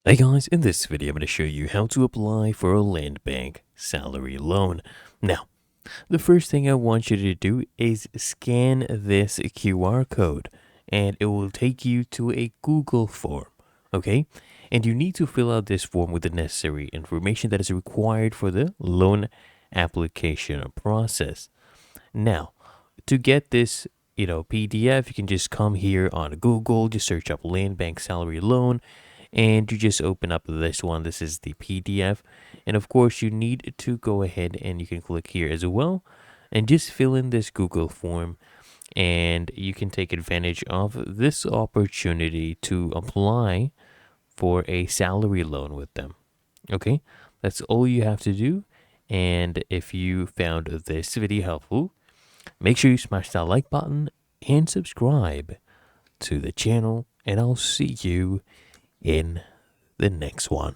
Hey guys, in this video I'm going to show you how to apply for a Landbank Salary Loan. Now, the first thing I want you to do is scan this QR code and it will take you to a Google form, okay? And you need to fill out this form with the necessary information that is required for the loan application process. Now, to get this PDF, you can just come here on Google, just search up Landbank Salary Loan, and you just open up this one. This is the PDF, and of course you need to go ahead and you can click here as well and just fill in this Google form, and you can take advantage of this opportunity to apply for a salary loan with them. Okay, that's all you have to do. And if you found this video helpful, make sure you smash that like button and subscribe to the channel, and I'll see you in the next one.